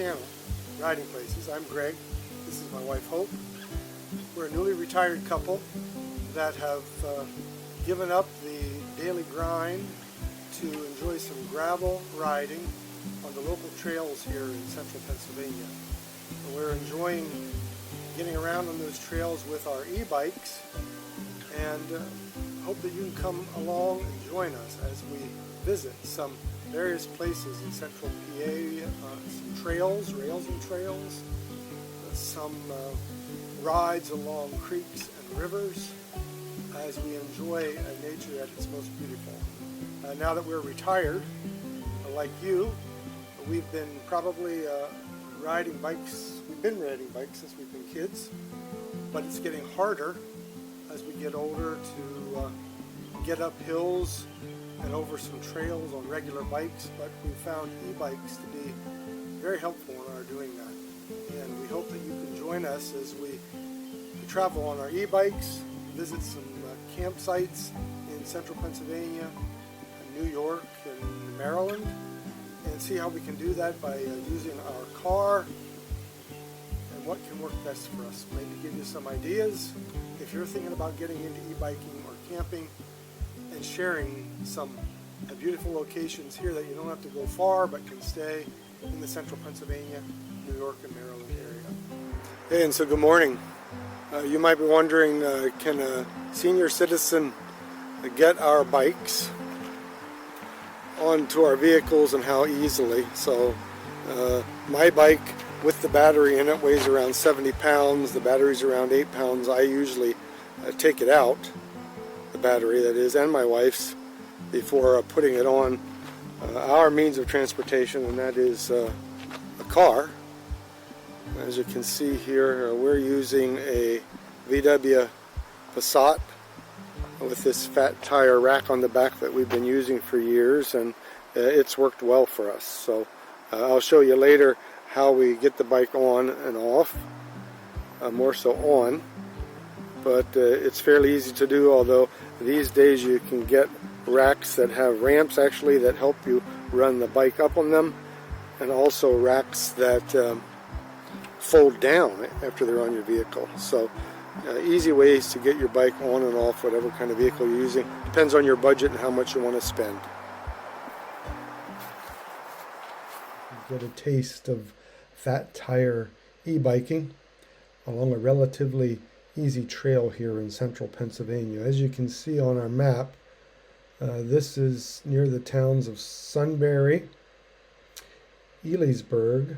channel, Riding Places. I'm Greg. This is my wife Hope. We're a newly retired couple that have given up the daily grind to enjoy some gravel riding on the local trails here in central Pennsylvania. And we're enjoying getting around on those trails with our e-bikes, and hope that you can come along and join us as we visit some various places in central PA, some trails, rails and trails, some rides along creeks and rivers as we enjoy nature at its most beautiful. Now that we're retired, like you, we've been probably riding bikes. We've been riding bikes since we've been kids, but it's getting harder as we get older to get up hills and over some trails on regular bikes, but we found e-bikes to be very helpful in our doing that. And we hope that you can join us as we travel on our e-bikes, visit some campsites in central Pennsylvania, New York, and Maryland, and see how we can do that by using our car and what can work best for us. Maybe give you some ideas if you're thinking about getting into e-biking or camping, and sharing some beautiful locations here that you don't have to go far but can stay in the central Pennsylvania, New York, and Maryland area. Hey, and so good morning. You might be wondering, can a senior citizen get our bikes onto our vehicles and how easily? So my bike with the battery in it weighs around 70 pounds. The battery's around 8 pounds. I usually take it out, the battery that is, and my wife's, before putting it on our means of transportation, and that is a car. As you can see here, we're using a VW Passat with this fat tire rack on the back that we've been using for years, and it's worked well for us. So I'll show you later how we get the bike on and off, more so on, but it's fairly easy to do, although these days you can get racks that have ramps actually that help you run the bike up on them, and also racks that fold down after they're on your vehicle. So easy ways to get your bike on and off whatever kind of vehicle you're using. Depends on your budget and how much you want to spend. Get a taste of fat tire e-biking along a relatively easy trail here in central Pennsylvania. As you can see on our map, this is near the towns of Sunbury, Elysburg,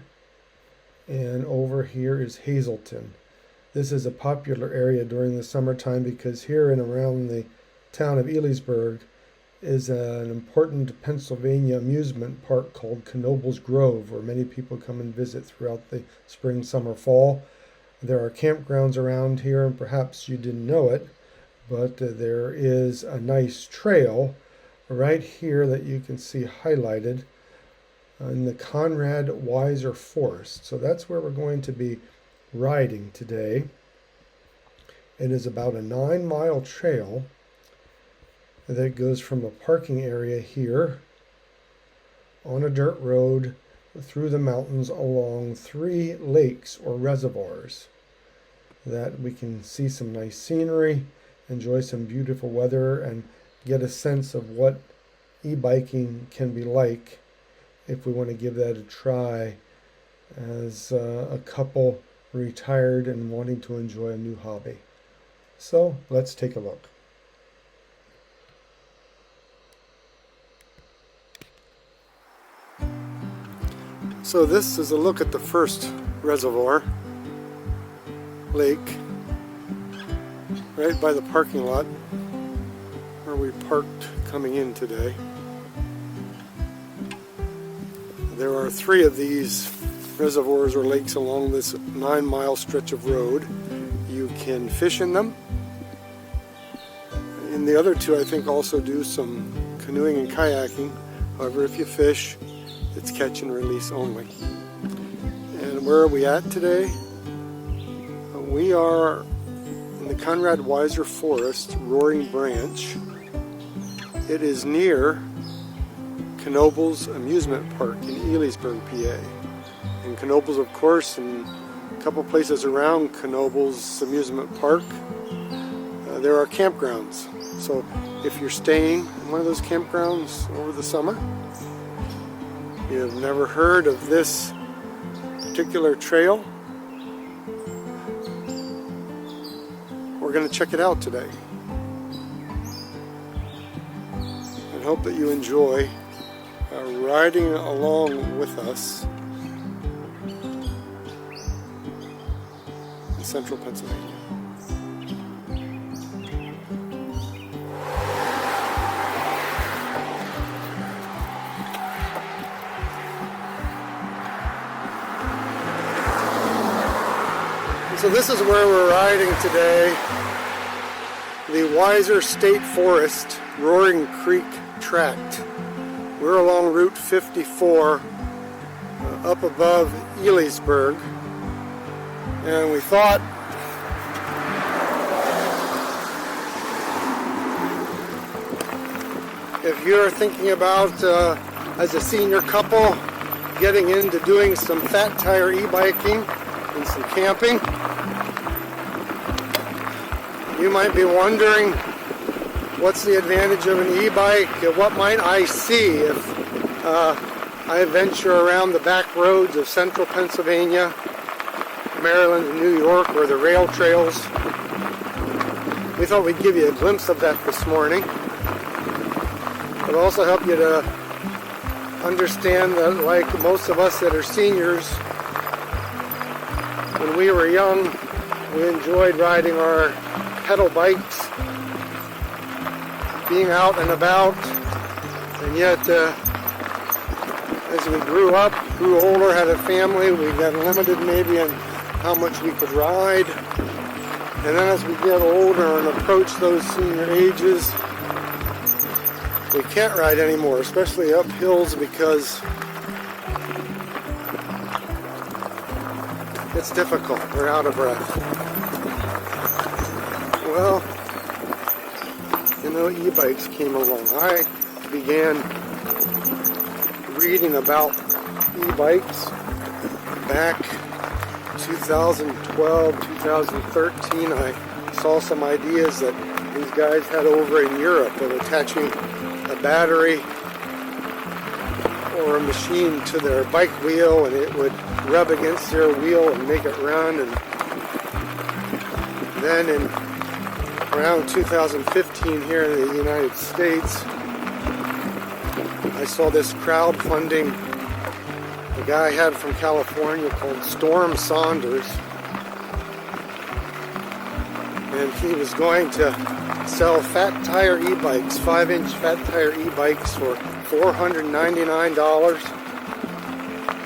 and over here is Hazleton. This is a popular area during the summertime because here and around the town of Elysburg is an important Pennsylvania amusement park called Knoebels Grove, where many people come and visit throughout the spring, summer, fall. There are campgrounds around here, and perhaps you didn't know it, but there is a nice trail right here that you can see highlighted in the Conrad Weiser Forest. So that's where we're going to be riding today. It is about a 9-mile trail that goes from a parking area here on a dirt road through the mountains along 3 lakes or reservoirs that we can see some nice scenery, enjoy some beautiful weather, and get a sense of what e-biking can be like if we want to give that a try as a couple retired and wanting to enjoy a new hobby. So let's take a look. So this is a look at the first reservoir lake right by the parking lot where we parked coming in today. There are 3 of these reservoirs or lakes along this 9-mile stretch of road. You can fish in them. In the other 2, I think, also do some canoeing and kayaking. However, if you fish, it's catch and release only. And where are we at today? We are in the Conrad Weiser Forest, Roaring Branch. It is near Knoebels Amusement Park in Elysburg, PA. And Knoebels, of course, and a couple places around Knoebels Amusement Park. There are campgrounds. So if you're staying in one of those campgrounds over the summer, you have never heard of this particular trail, we're going to check it out today. And hope that you enjoy riding along with us in central Pennsylvania. So this is where we're riding today, the Weiser State Forest, Roaring Creek Tract. We're along Route 54, up above Elysburg, and we thought if you're thinking about, as a senior couple, getting into doing some fat tire e-biking and some camping, you might be wondering, what's the advantage of an e-bike? What might I see if I venture around the back roads of central Pennsylvania, Maryland, and New York, or the rail trails? We thought we'd give you a glimpse of that this morning. It'll also help you to understand that, like most of us that are seniors, when we were young, we enjoyed riding our pedal bikes, being out and about, and yet as we grew up, grew older, had a family, we got limited maybe in how much we could ride. And then as we get older and approach those senior ages, we can't ride anymore, especially up hills, because it's difficult. We're out of breath. Well, e-bikes came along. I began reading about e-bikes back 2012, 2013. I saw some ideas that these guys had over in Europe of attaching a battery or a machine to their bike wheel, and it would rub against their wheel and make it run. And then in around 2015 here in the United States, I saw this crowdfunding a guy had from California called Storm Saunders, and he was going to sell fat tire e-bikes, 5-inch fat tire e-bikes for $499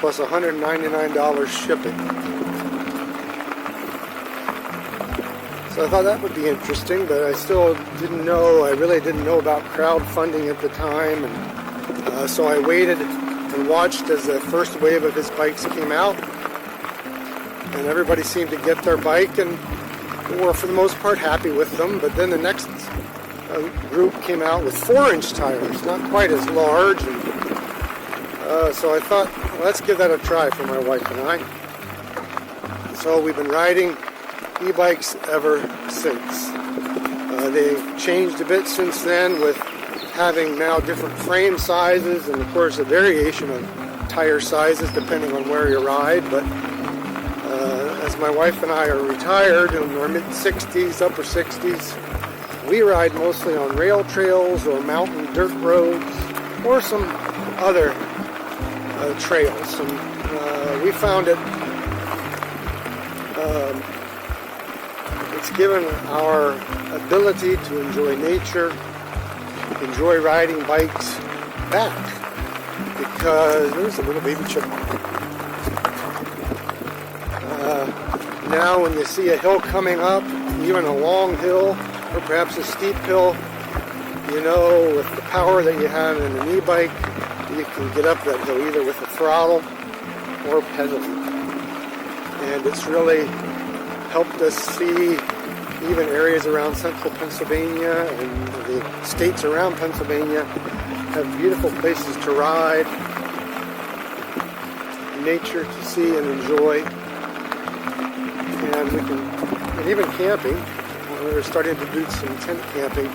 plus $199 shipping. So I thought that would be interesting, but I still didn't know, I really didn't know about crowdfunding at the time, and so I waited and watched as the first wave of his bikes came out, and everybody seemed to get their bike and were for the most part happy with them. But then the next group came out with 4-inch tires, not quite as large, and so I thought, well, let's give that a try for my wife and I. So we've been riding e-bikes ever since. They've changed a bit since then, with having now different frame sizes and of course a variation of tire sizes depending on where you ride. But as my wife and I are retired in our mid-60s, upper 60s, we ride mostly on rail trails or mountain dirt roads or some other trails. And we found it it's given our ability to enjoy nature, enjoy riding bikes back, because there's a little baby chipmunk. Now when you see a hill coming up, even a long hill or perhaps a steep hill, you know with the power that you have in an e-bike, you can get up that hill either with a throttle or pedaling. And it's really helped us see even areas around central Pennsylvania and the states around Pennsylvania have beautiful places to ride. nature to see and enjoy. And even camping. We're starting to do some tent camping,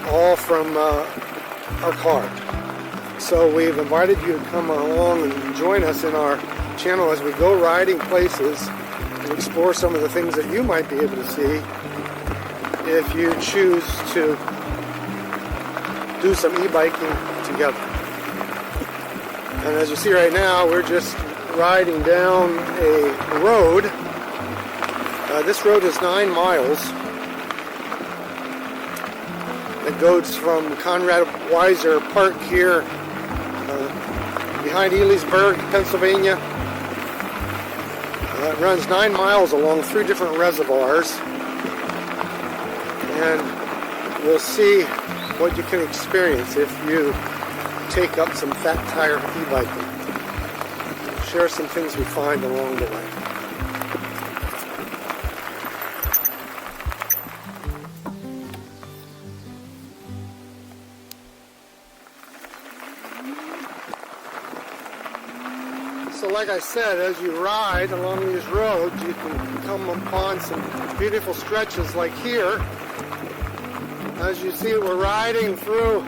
all from our car. So we've invited you to come along and join us in our channel as we go riding places and explore some of the things that you might be able to see if you choose to do some e-biking together. And as you see right now, we're just riding down a road. This road is 9 miles. It goes from Conrad Weiser Park here, behind Elysburg, Pennsylvania. It runs 9 miles along 3 different reservoirs. And we'll see what you can experience if you take up some fat tire e-biking. Share some things we find along the way. So like I said, as you ride along these roads, you can come upon some beautiful stretches like here. As you see, we're riding through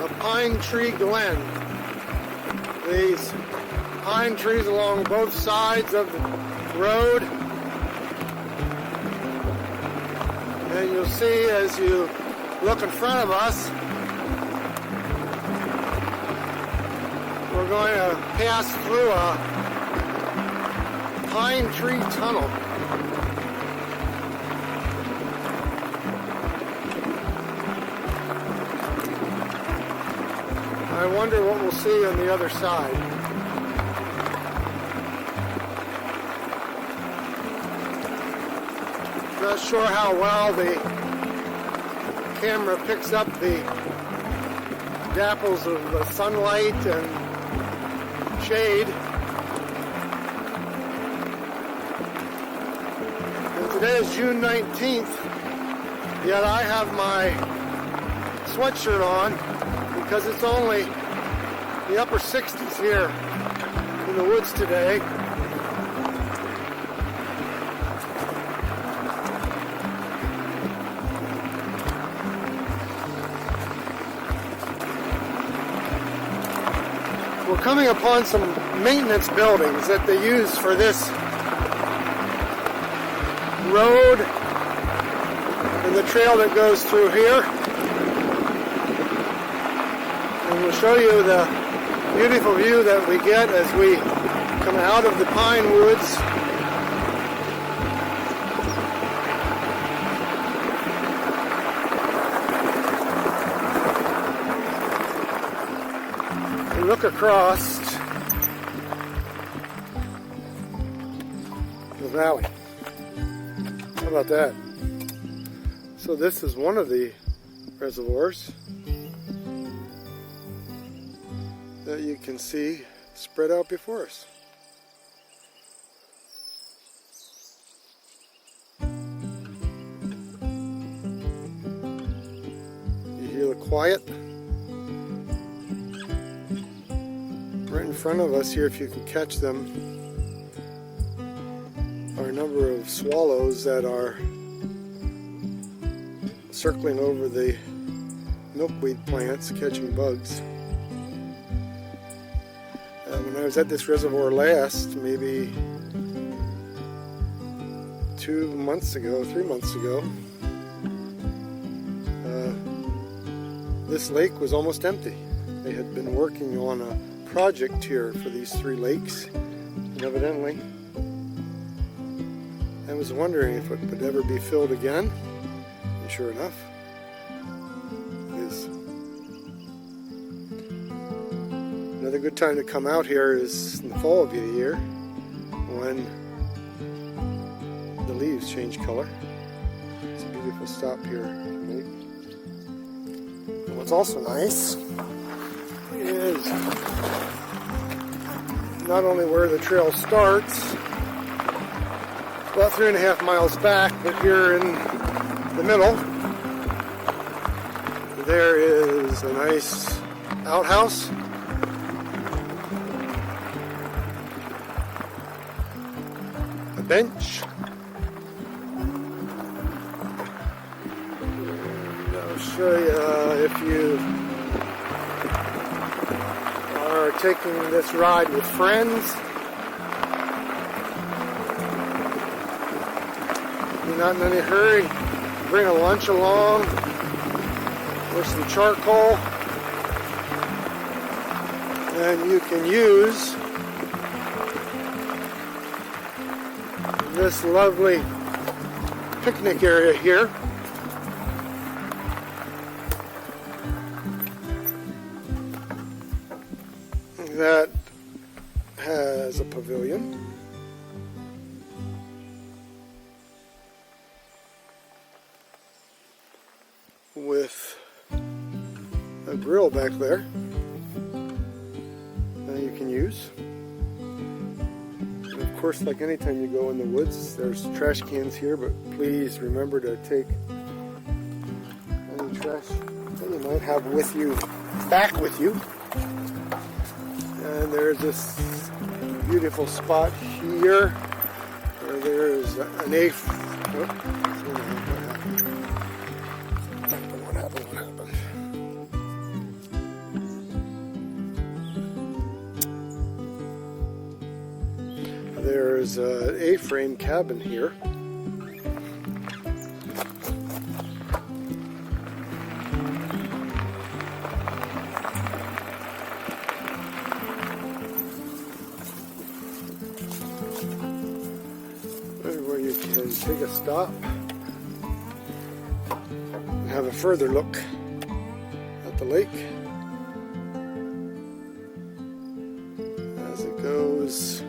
a pine tree glen. These pine trees along both sides of the road. And you'll see as you look in front of us, we're going to pass through a pine tree tunnel. I wonder what we'll see on the other side. Not sure how well the camera picks up the dapples of the sunlight and shade. And today is June 19th, yet I have my sweatshirt on because it's only the upper 60s here in the woods today. We're coming upon some maintenance buildings that they use for this road and the trail that goes through here. And we'll show you the beautiful view that we get as we come out of the pine woods. And look across the valley. How about that? So this is one of the reservoirs that you can see spread out before us. You hear the quiet right in front of us here, if you can catch them, are a number of swallows that are circling over the milkweed plants, catching bugs. When I was at this reservoir last, maybe 3 months ago, this lake was almost empty. They had been working on a project here for these 3 lakes, and evidently I was wondering if it would ever be filled again, and sure enough, it is. Another good time to come out here is in the fall of the year when the leaves change color. It's a beautiful stop here. And what's also nice is not only where the trail starts, about 3.5 miles back, but here in the middle, there is a nice outhouse the bench. And I'll show you if you are taking this ride with friends. You're not in any hurry. Bring a lunch along or some charcoal, and you can use this lovely picnic area here. That has a pavilion. With a grill back there that you can use. And of course, like anytime you go in the woods, there's trash cans here, but please remember to take any trash that you might have with you back with you. And there's this beautiful spot here where there's an There's an A-frame cabin here. Where you can take a stop and have a further look at the lake as it goes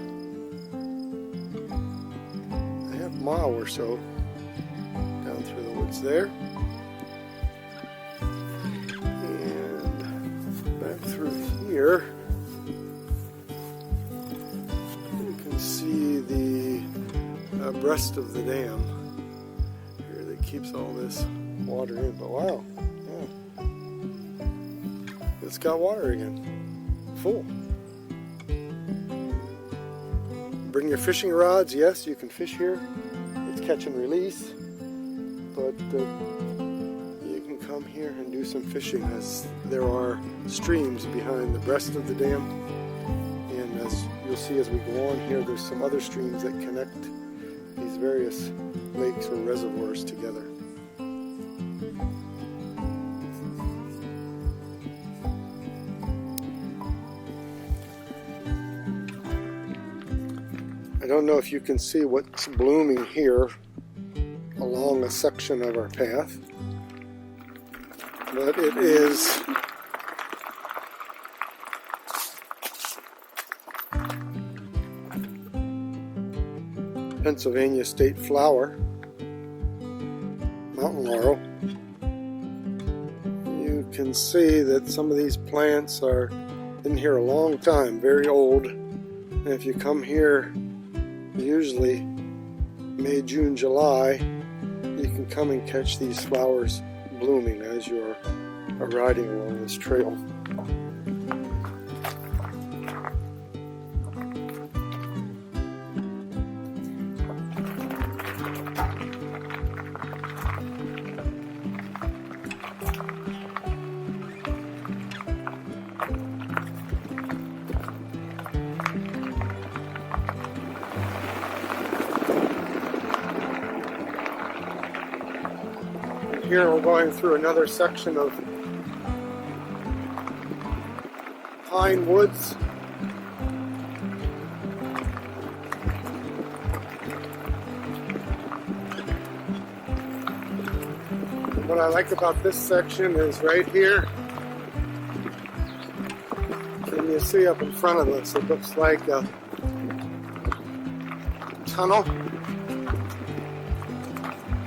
a mile or so down through the woods there, and back through here you can see the breast of the dam here that keeps all this water in. But wow, yeah, it's got water again, full. Bring your fishing rods. Yes, you can fish here. It's catch and release, but you can come here and do some fishing, as there are streams behind the breast of the dam, and as you'll see as we go on here, there's some other streams that connect these various lakes or reservoirs together. I don't know if you can see what's blooming here along a section of our path, but it is Pennsylvania state flower, mountain laurel. You can see that some of these plants are in here a long time, very old, and if you come here usually May, June, July, you can come and catch these flowers blooming as you're riding along this trail. Here we're going through another section of pine woods. What I like about this section is right here, and you see up in front of us, it looks like a tunnel.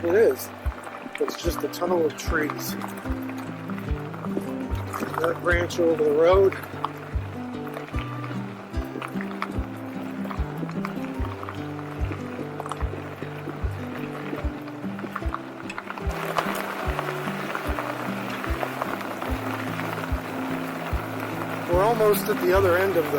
It is. It's just a tunnel of trees. That branch over the road. We're almost at the other end of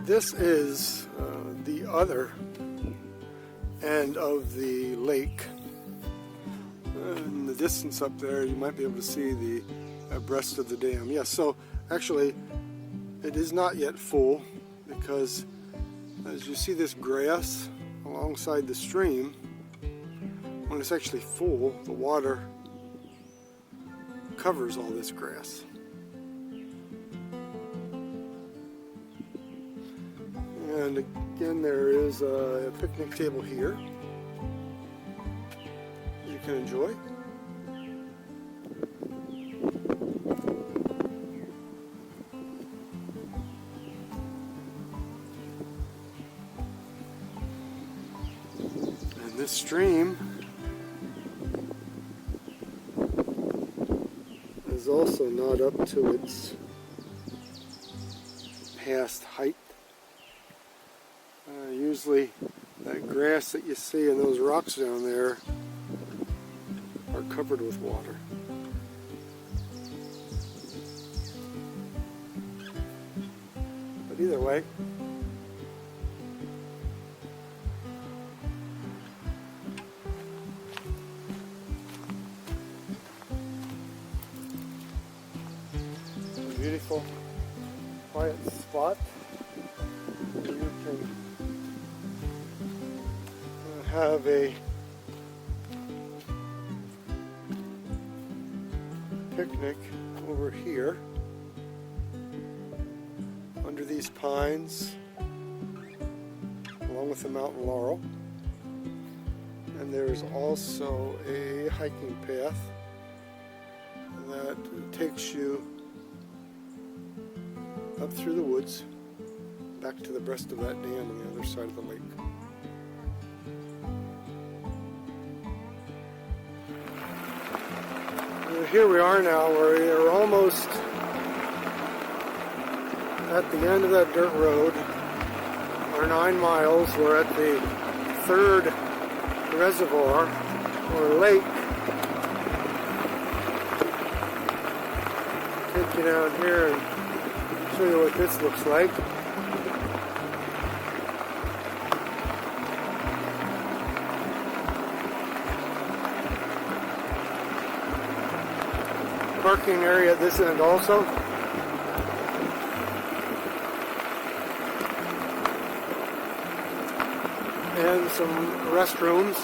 This is the other end of the lake. In the distance up there, you might be able to see the breast of the dam. Yes, so actually it is not yet full, because as you see this grass alongside the stream, when it's actually full, the water covers all this grass. And again, there is a picnic table here you can enjoy. And this stream is also not up to its past height. Usually that grass that you see and those rocks down there are covered with water. But either way, a beautiful quiet spot where you can have a picnic over here under these pines along with the mountain laurel. And there's also a hiking path that takes you up through the woods back to the breast of that dam on the other side of the lake. Here we are now. We're almost at the end of that dirt road. Our 9 miles. We're at the 3rd reservoir or lake. Take you down here and show you what this looks like. Parking area at this end also. And some restrooms.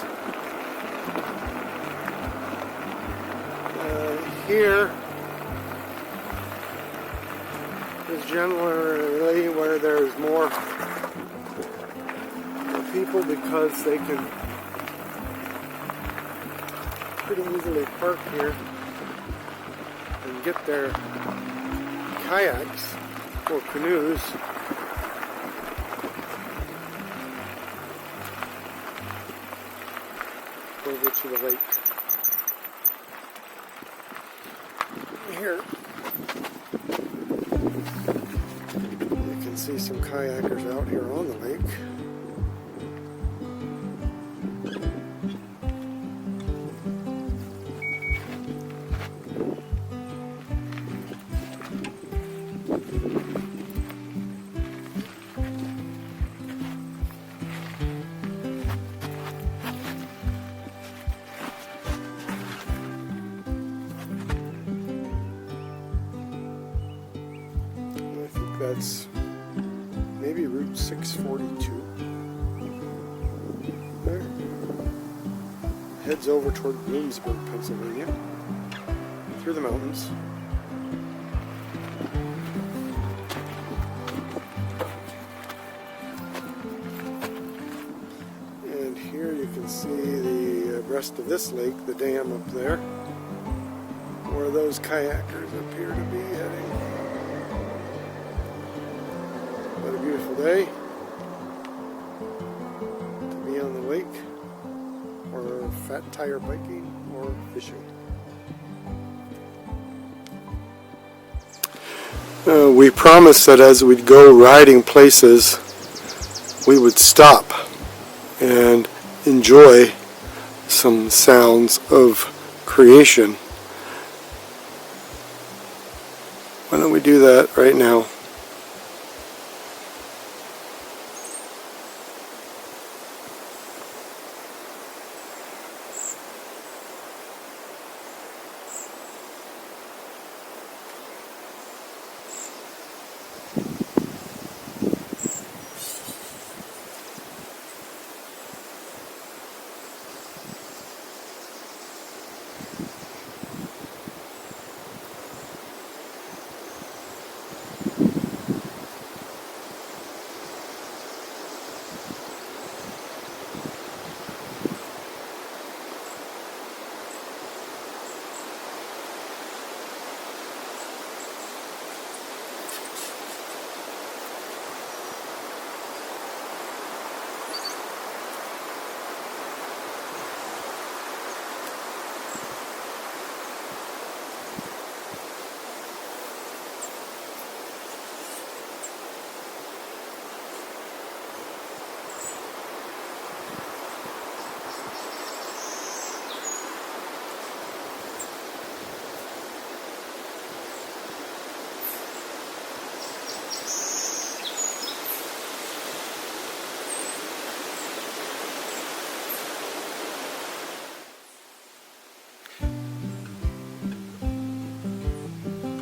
Here is generally where there's more people, because they can pretty easily park here and get their kayaks or canoes over to the lake. Here you can see some kayakers out here on the lake. That's maybe Route 642. There. Heads over toward Bloomsburg, Pennsylvania, through the mountains. And here you can see the breast of this lake, the dam up there, where those kayakers appear to be heading. What a beautiful day to be on the lake, or fat tire biking, or fishing. We promised that as we'd go riding places, we would stop and enjoy some sounds of creation. Why don't we do that right now?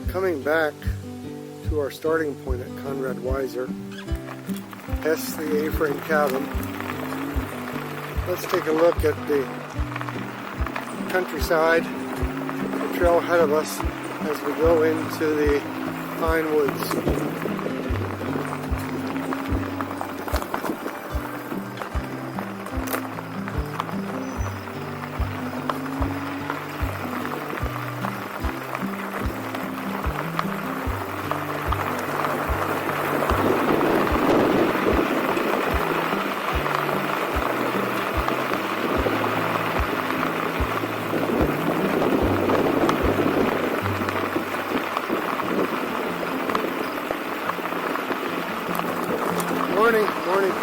Coming back to our starting point at Conrad Weiser, past the A-frame cabin, let's take a look at the countryside, the trail ahead of us as we go into the pine woods. Morning, morning.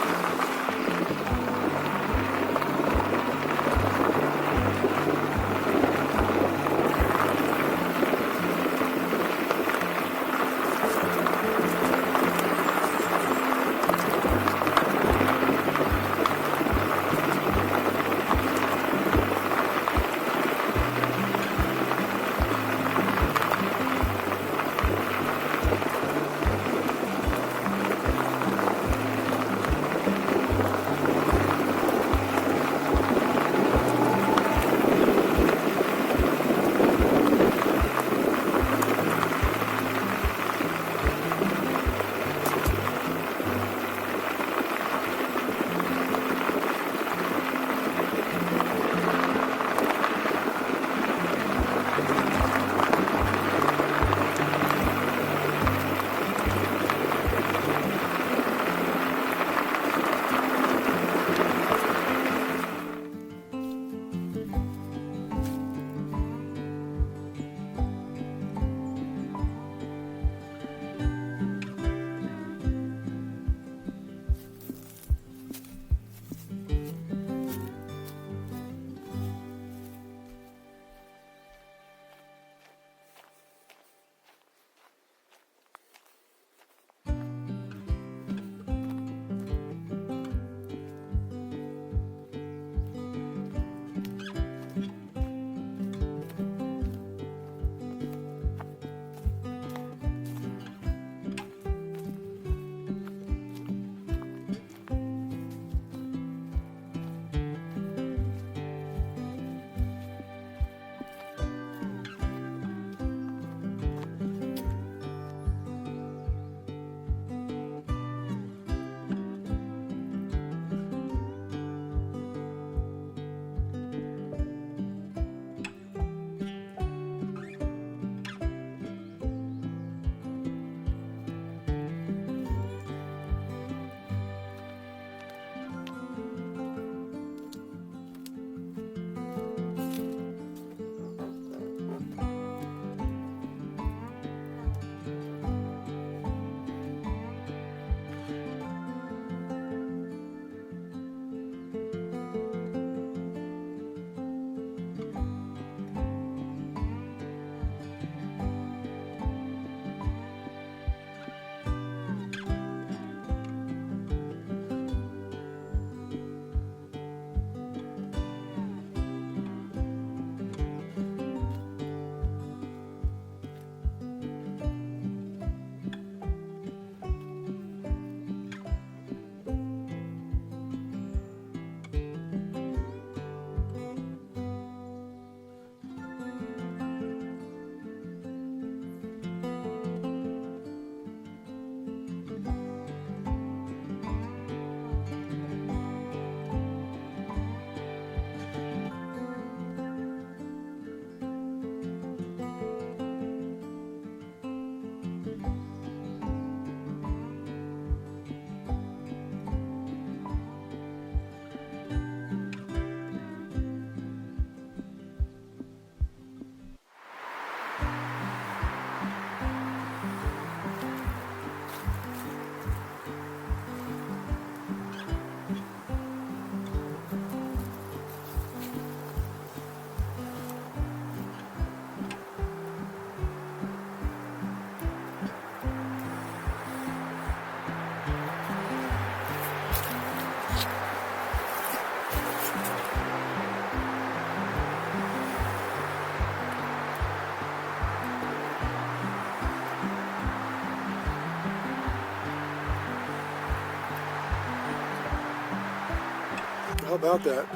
How about that?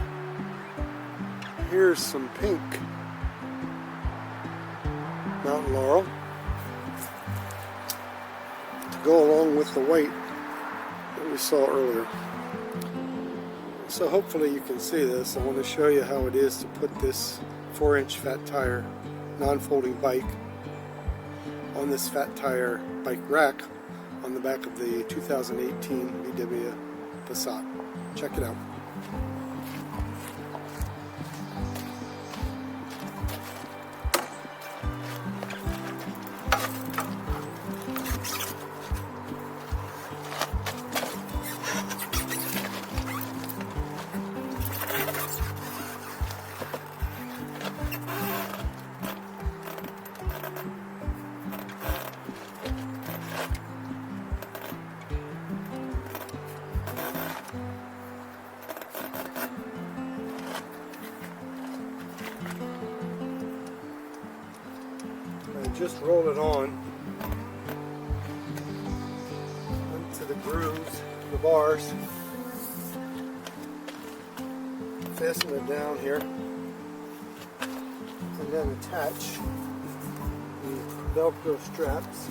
Here's some pink mountain laurel to go along with the white that we saw earlier. So hopefully you can see this. I want to show you how it is to put this 4-inch fat tire non-folding bike on this fat tire bike rack on the back of the 2018 VW Passat. Check it out. Just roll it on into the grooves, the bars, fasten it down here, and then attach the Velcro straps.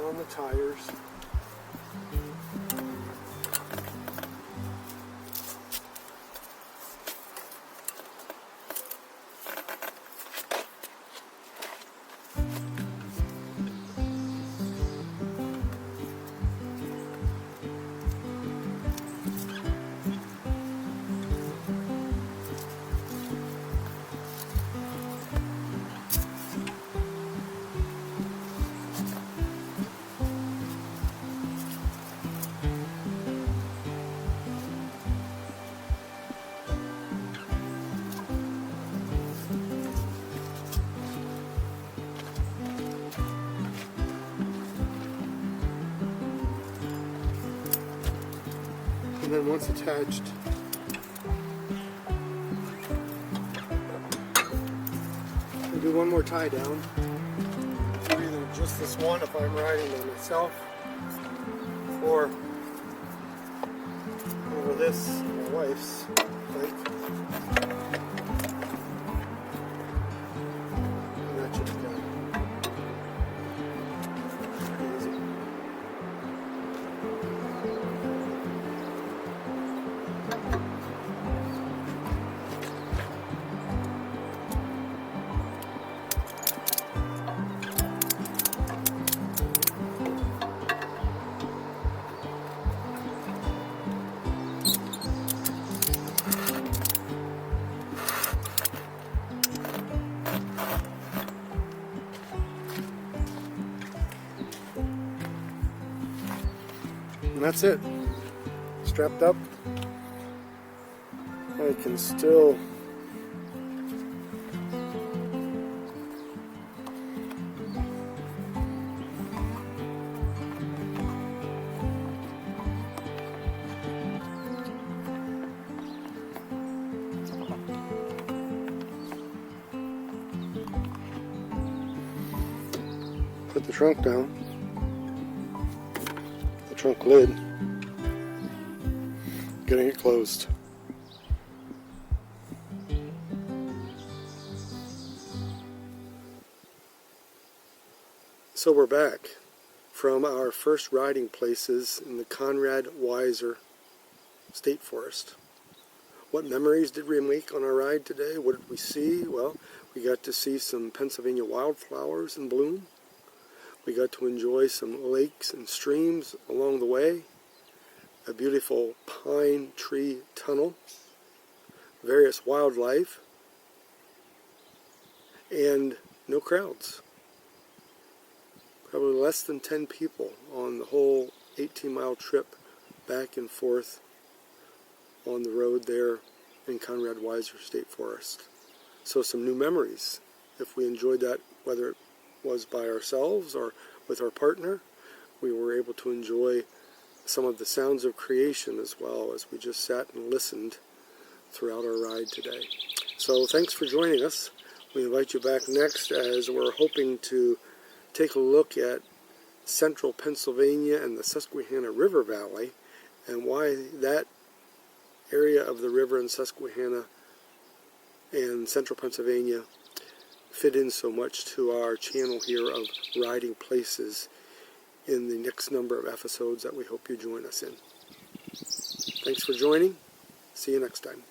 On the tires. And then once attached, I'll do one more tie down. Either just this one if I'm riding by myself, or over this, my wife's bike. And that should be done. Easy. And that's it. Strapped up. I can still put the trunk down. Trunk lid, getting it closed. So we're back from our first riding places in the Conrad Weiser State Forest. What memories did we make on our ride today? What did we see? Well, we got to see some Pennsylvania wildflowers in bloom. We got to enjoy some lakes and streams along the way, a beautiful pine tree tunnel, various wildlife, and no crowds. Probably less than 10 people on the whole 18-mile trip back and forth on the road there in Conrad Weiser State Forest. So some new memories, if we enjoyed that, whether it was by ourselves or with our partner. We were able to enjoy some of the sounds of creation as well as we just sat and listened throughout our ride today. So thanks for joining us. We invite you back next as we're hoping to take a look at central Pennsylvania and the Susquehanna River Valley, and why that area of the river in Susquehanna and central Pennsylvania fit in so much to our channel here of riding places in the next number of episodes that we hope you join us in. Thanks for joining. See you next time.